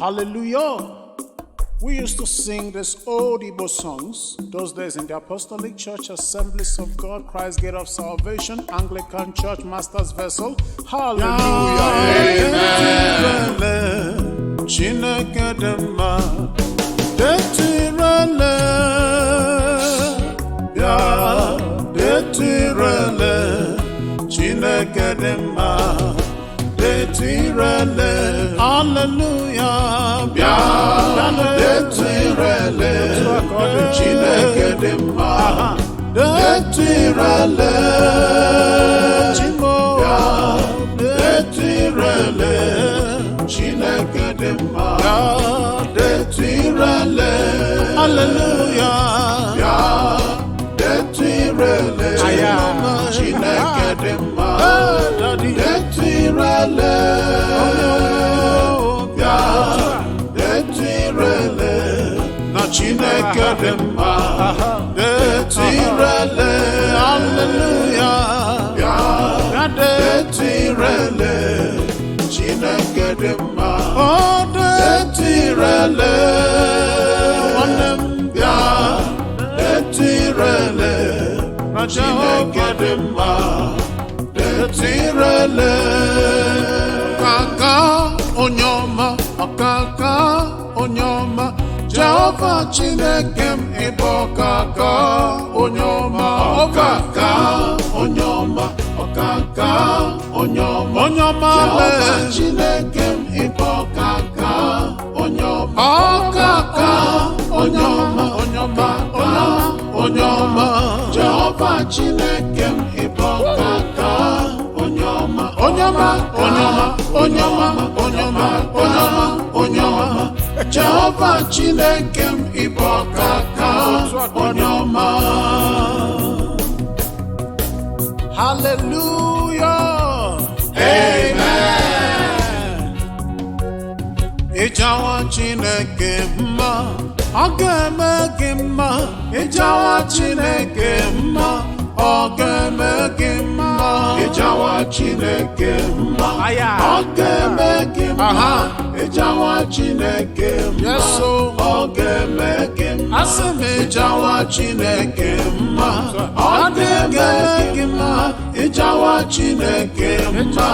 Hallelujah. We used to sing these old Igbo songs those days in the Apostolic Church, Assemblies of God, Christ Gate of Salvation, Anglican Church, Master's Vessel. Hallelujah. Amen. Chineke dema, detirele, ya detirele, Chineke dema, detirele, hallelujah, ya detirele, Chineke dema, detirele, ya detirele, Chineke dema, ya detirele, hallelujah, ya detirele, Chineke dema, detirele, ya detirele, na Chineke dema, detirele, hallelujah, ya detirele, Chineke dema, oh detirele, ya detirele, na Chineke dema, detirele, kaka onyoma, kaka onyoma, Jehovah Chineke m ịbụ kaka onyoma, kaka onyoma, kaka onyoma, onyoma Jehovah Chineke m ịbụ kaka onyoma, kaka onyoma, onyoma, onyoma Jehovah Chineke m ịbụ kaka onyoma, onyoma, onyoma, onyoma, onyoma, onyoma, onyoma Jehovah Chineke m ịbụ kaka onyoma. Hallelujah. Amen. Ịjawa Chineke mma, ọ ga-eme gị mma. Ịjawa Chineke mma, ọ ga-eme gị mma. Ịjawa Chineke mma, ọ ga-eme gị mma. Ịjawa Chineke mma, ọ ga-eme gị mma. Asị m ịjawa Chineke mma, ọ ga-eme gị mma. Ịjawa Chineke mma,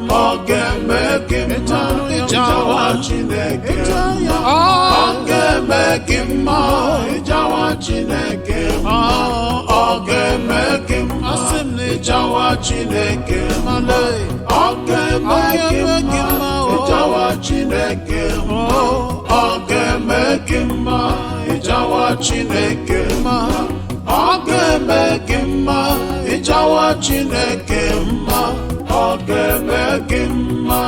ọ ga-eme gị mma. Ịjawa Chineke mma, ọ ga-eme gị mma. Ịjawa Chineke mma, ọ ga-eme gị mma. Asị m ịjawa Chineke mma, ọ ga-eme gị mma. Ịjawa Chineke mma, ọ ga-eme gị mma. Ịjawa Chineke mma, ọ ga-eme gị mma. Ịjawa Chineke mma, ọ ga-eme gị mma.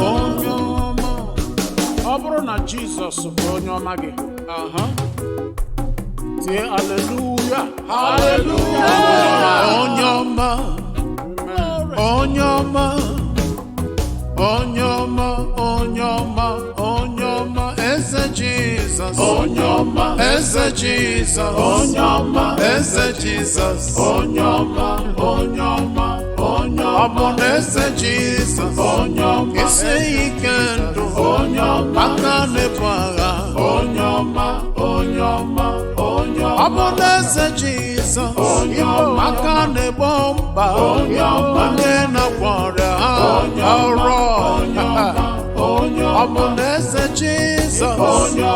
Onye ọma, ọ bụrụ na Jizọs bụ onye ọma gị, tie haleluya, haleluya. Onye ọma, onye ọma, onye ọma, onye ọma, onye ọma, eze Jizọs, onye ọma, eze Jizọs, onye ọma, eze Jizọs, onye ọma, onye ọma, onye ọma, ọ bụ na eze Jizọs, onye ọma, isi ike ndụ, onye ọma, aka na-ebu agha, onye ọma, onye ọma, onye ọma, ọ bụ na eze Jizọs, onye ọma, aka na-egbo mkpa, onye ọma, onye na-agwọ ọrịa ha, ọrụ ọ bụ na eze Jizọs, onye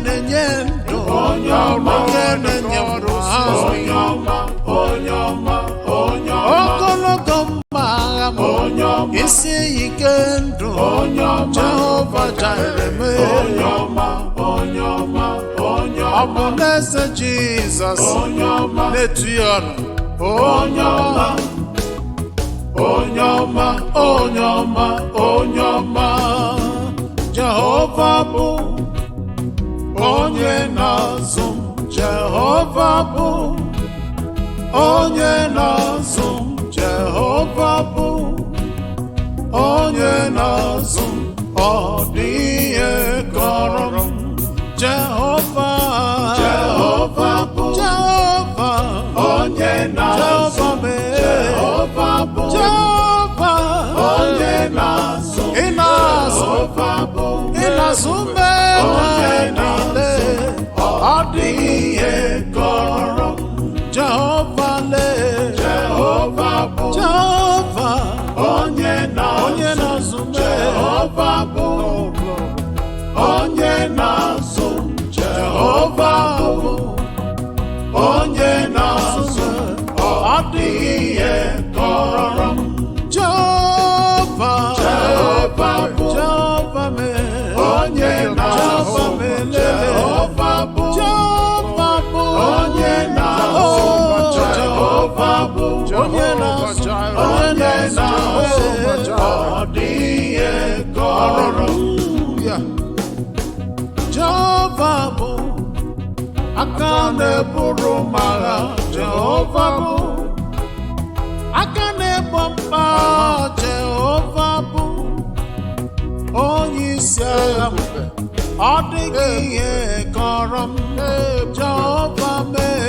na-enye ndụ, onye na-enye ọrụ ha, ogologo mma agha m, isi ike ndụ, Jehova Jireh, ọ bụ na eze Jizọs na-etu ya ọnụ, onye ọma, onye ọma, onye ọma, onye ọma, Jehova bụ onye na-azụ m, Jehova bụ onye na-azụ m, Jehova bụ onye na-azụ m, ọ dị ihe kọrọ m, Jehova, Jehova bụ Jehova, onye na-azụ m, Jehova bụ Jehova, onye na-azụ m, na-azụ onye na-azụ ọ dịghị ihe kọrọ Jehova lee Jehova bụ Jehova onye na-azụ Jehova bụ onye na-azụ Jehova bụ onye na-azụ ọ dịghị ihe kọrọ Jehova bụ Jehova mee onye na-azụ Jehova bụ onye na-azụ Jehova bụ onye na-azụ ọ dịghị ihe kọrọ Jehova bụ aka na-eburu m agha Jehova bụ aka na-egbo mkpa Jehova bụ onye isi agha ọ dịghị ihe kọrọ m Jehova mee